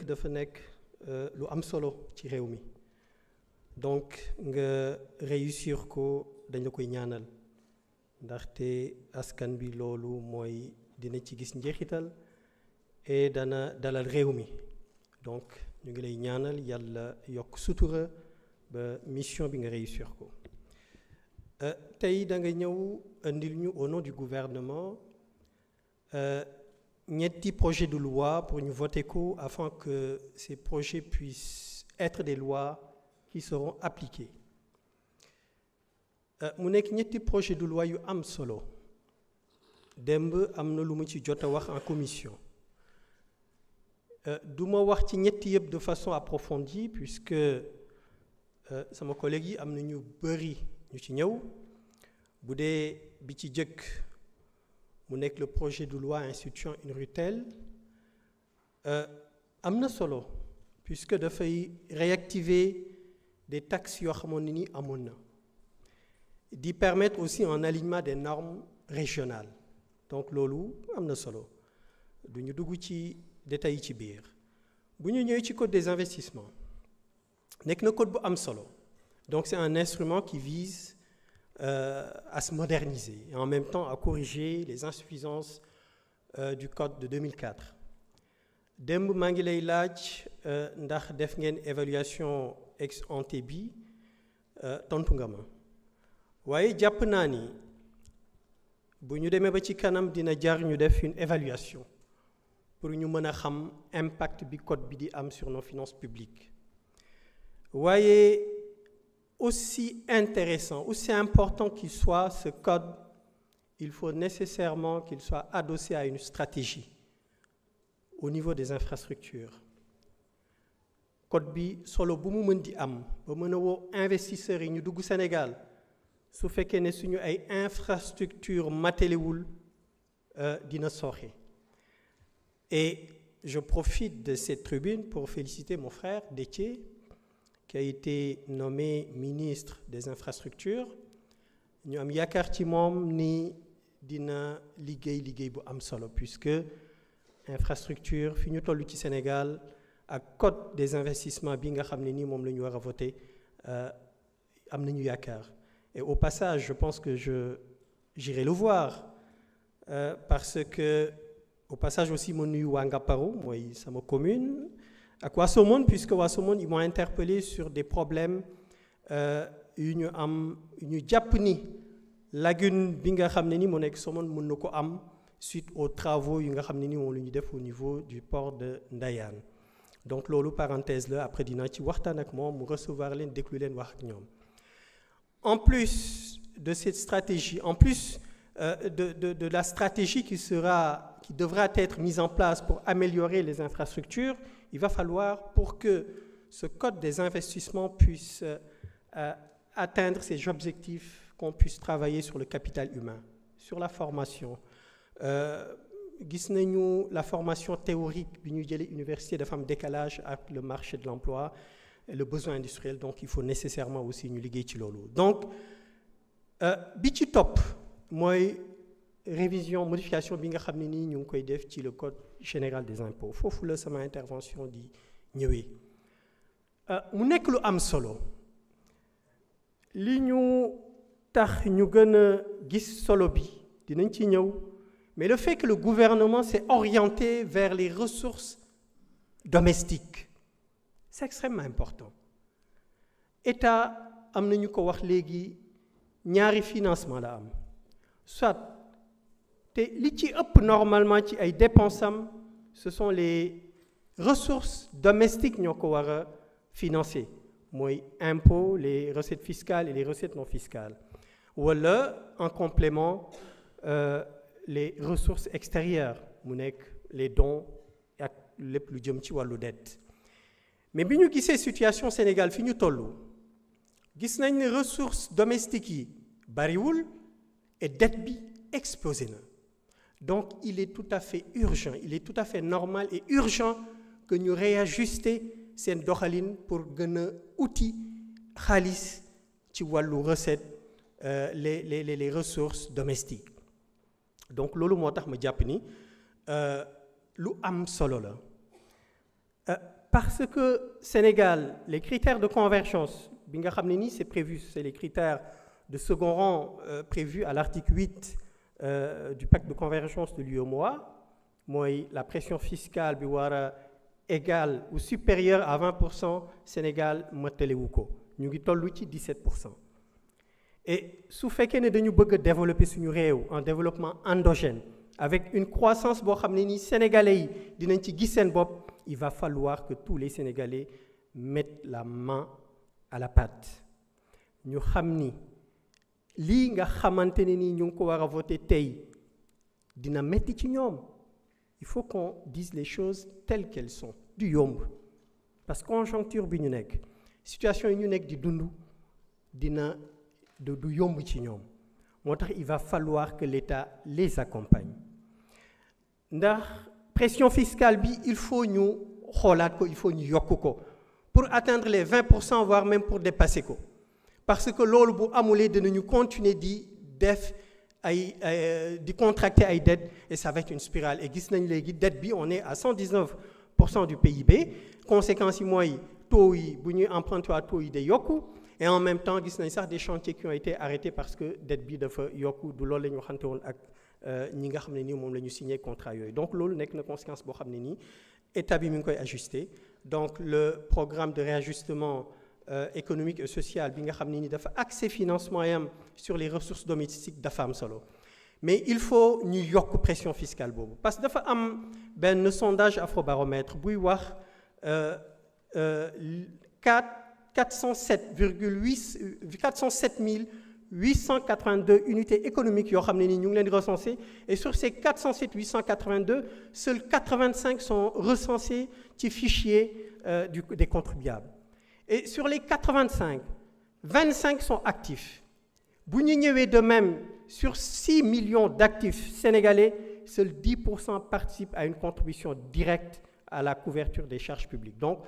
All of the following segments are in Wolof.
dëkk dafa nekk lu am solo ci réew mi donc nga réussir ko dañ la koy ñaanal ndaxte askan bi loolu mooy dina ci gis njeexital et dana dalal réew mi donc ñu ngi lay ñaanal yàlla yokk sutura ba mission bi nga réussir ko tey da nga ñëw indil ñu au nom du gouvernement ñetti projet de loi pour ñu voter ko afin que ces projets puissent être des lois qui seront appliquées mu nekk ñetti projet de loi yu am solo démb am na lu mu ci jot a wax en commission du ma wax ci ñetti yëpp de façon approfondie puisque sama collègue yi am na ñu bëri ñu ci ñëw bu dee bi ci jëkk mu nekk le projet de loi instituant une RUTEL am na solo puisque dafay réactiver des taxes yoo xamoon ni amoon na di permettre aussi un alignement des normes régionales donc loolu am na solo du ñu dugg ci détails yi ci biir bu ñu ñëwee ci code des investissements nekk na code bu am solo donc c'est un instrument qui vise à se moderniser et en même temps à corriger les insuffisances du code de 2004 démb maa ngi lay laaj ndax def ngeen évaluation ex ante bi tontu nga ma waaye jàpp naa ni bu ñu demee ba ci kanam dina jar ñu def une évaluation pour ñu mën a xam impact bi code bi di am sur nos finances publiques waaye aussi intéressant, aussi important qu'il soit, ce code, il faut nécessairement qu'il soit adossé à une stratégie au niveau des infrastructures. Code bi solo bu mu mën di am ba mën a woo investisseurs yi ñu dugg Sénégal su fekkee ne suñu ay infrastructures matalewul dina sooxe. Et je profite de cette tribune pour féliciter mon frère Déthié qui a été nommé ministre des infrastructures ñu am yaakaar ci moom ni dina liggéey bu am solo puisque infrastructure fi ñu toll ci Sénégal ak code des investissements bi nga xam ne ni moom la ñu war a voter am nañu yaakaar et au passage je pense que j'irai le voir parce que au passage aussi ma nuyu waa Ngaparou mooy sama commune ak waa Somone puisque waa Somone ils m'ont interpellé sur des problèmes yu ñu jàpp ni lagune bi nga xam ne ni moo nekk Somone mën na ko am suite aux travaux yu nga xam ne ni moom la ñu def au niveau du port de Ndayane donc loolu parenthèse la après dinaa ci waxtaan ak moom mu recevoir leen déglu leen wax ak ñoom en plus de cette stratégie en plus de la stratégie qui devra être mise en place pour améliorer les infrastructures, il va falloir, pour que ce code des investissements puisse atteindre ses objectifs, qu'on puisse travailler sur le capital humain, sur la formation. Gis nañu la formation théorique bi ñu jëlee université dafa am décalage ak le marché de l'emploi et le besoin industriel, donc il faut nécessairement aussi ñu liggéey ci loolu. Donc bi ci topp mooy révision modification bi nga xam ne nii ñu ngi koy def ci le code général des impôts foofu la sama intervention di ñëwee mu nekk lu am solo li ñu tax ñu gën a gis solo bi dinañ ci ñëw mais le fait que le gouvernement s'est orienté vers les ressources domestiques c'est extrêmement important État am na ñu ko wax léegi ñaari financement la am soit te li ci ëpp normalement ci ay dépenses am ce sont les ressources domestiques ñoo ko war a financer mooy impôts les recettes fiscales et les recettes non fiscales wala en complément les ressources extérieures mu nekk les dons ak lépp lu jëm ci wàllu dette mais bi ñu gisee situation Sénégal fi ñu toll gis nañ ne ressources domestiques yi bariwul et dette bi explosé na donc il est tout à fait urgent il est tout à fait normal et urgent que ñu réajuster seen doxalin pour gën a uti xaalis ci wàllu recette les ressources domestiques donc loolu moo tax ma jàpp ni lu am solo la Parce que Sénégal, les critères de convergence, bi nga xam ne nii c'est prévu, c'est les critères de second rang prévus à l'article 8 du pacte de convergence de l'UEMOA, mooy la pression fiscale bi war a égale ou supérieure à 20%, Sénégal matalewu ko ñu ngi toll ci 17%. Et su fekkee ne dañu bëgg a développer suñu réew un développement endogène avec une croissance boo xam ne nii sénégalais yi dinañ ci gis seen bopp, il va falloir que tous les Sénégalais mettent la main à la pâte. ñu xam ni lii nga xamante ne nii ñu ngi ko war a voter tey dina metti ci ñoom. Il faut qu'on dise les choses telles qu'elles sont du yomb parce que conjoncture bi ñu nekk situation yi ñu nekk di dund dina du yomb ci ñoom moo tax il va falloir que l'État les accompagne ndax pression fiscale bi il faut ñu xoolaat ko il faut ñu yokk ko pour atteindre les 20% voire même pour dépasser ko parce que loolu bu amulee dinañu continuer di def di contracter ay dettes et ça va être une spirale et gis nañ léegi dette bi on est à 119% du PIB conséquence yi mooy taux yi bu ñuy emprunter à taux yi day yokku et en même temps gis nañ sax des chantiers qui ont été arrêtés parce que dette bi dafa yokku du loolu la ñu waxante woon ak ñi nga xam ne nii moom la ñu signé contrat yooyu donc loolu nekk na conséquence boo xam ne nii état bi mi ngi koy ajuster donc le programme de réajustement économique et social bi nga xam ne ni dafa accès financement yam sur les ressources domestiques dafa am solo mais il faut ñu yokk pression fiscale boobu parce que dafa am benn sondage Afrobaromètre buy wax 407 unités économiques yoo xam ne ni ñu ngi leen di recenser et sur ces 407 882 seuls 85 sont recensés ci fichier des contribuables. Et sur les 85, 25 sont actifs. Bu ñu ñëwee de même sur 6 millions d'actifs sénégalais, seuls 10% participent à une contribution directe à la couverture des charges publiques. Donc,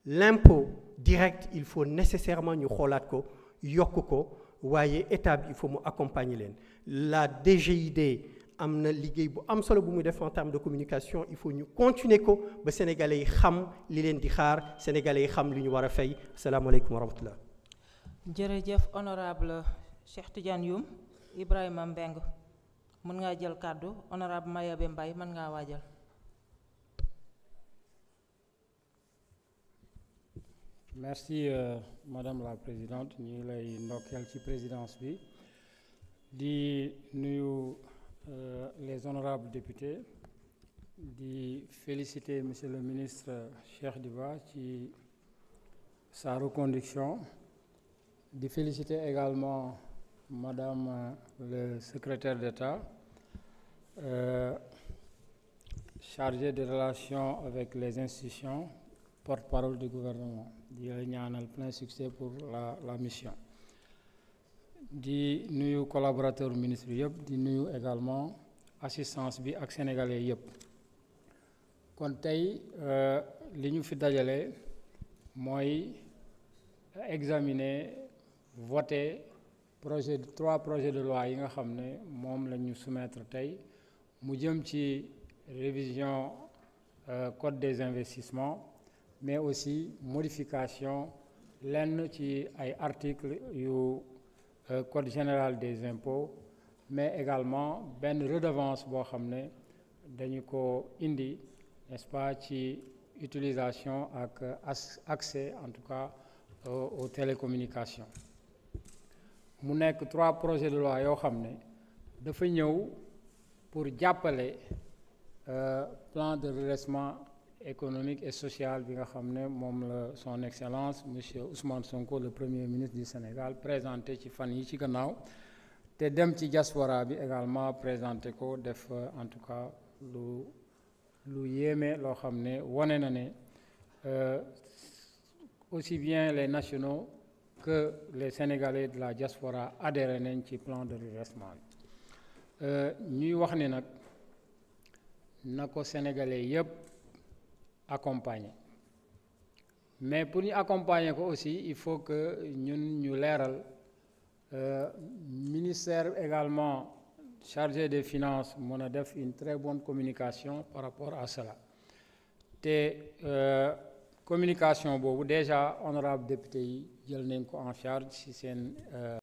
l'impôt direct, il faut nécessairement ñu xoolaat ko yokk ko waaye état bi il faut mu accompagner leen. La DGID am na liggéey bu am solo bu muy def en termes de communication il faut ñu continuer ko ba sénégalais yi xam li leen di xaar sénégalais yi xam li ñu war a fay asalaamaaleykum wa rahmatullah. jërëjëf honorable Cheikh Tidiane Youm. Ibrahima Mbeng mën ngaa jël kàddu honorable Mayabe Mbaye mën ngaa waajal. Merci madame la présidente ñu ngi lay ndokkeel ci présidence bi di nuyu les honorables députés di féliciter monsieur le ministre Cheikh Diba ci sa reconduction di féliciter également madame le secrétaire d'État chargée des relations avec les institutions porte-parole du gouvernement di ñaanal plein succès pour la mission di nuyu collaborateur ministre bi yëpp di nuyu également assistance bi ak sénégalais yëpp kon tey li ñu fi dajale mooy examiner voter trois projets de loi yi nga xam ne moom la ñu soumettre tey mu jëm ci révision code des investissements mais aussi modification lenn ci ay articles yu code général des impôts mais également benn redevance boo xam ne dañu ko indi n'est-ce pas ci utilisation ak accès en tout cas aux télécommunications mu nekk trois projets de loi yoo xam ne dafa ñëw pour jàppale plan de redressement économique et social bi nga xam ne moom la son excellence monsieur Ousmane Sonko le premier ministre du Sénégal présenté ci fan yi ci gannaaw te dem ci diaspora bi également présenté ko def en tout cas lu yéeme loo xam ne wane na ne aussi bien les nationaux que les Sénégalais de la diaspora adhéré nañ ci plan de redressement bi ñuy wax ne nag na ko Sénégalais yépp accompagner mais pour ñu accompagner ko aussi il faut que ñun ñu leeral ministère également chargé des finances mën a def une très bonne communication par rapport à cela te communication boobu déjà honorable député yi jël nañ ko en charge ci seen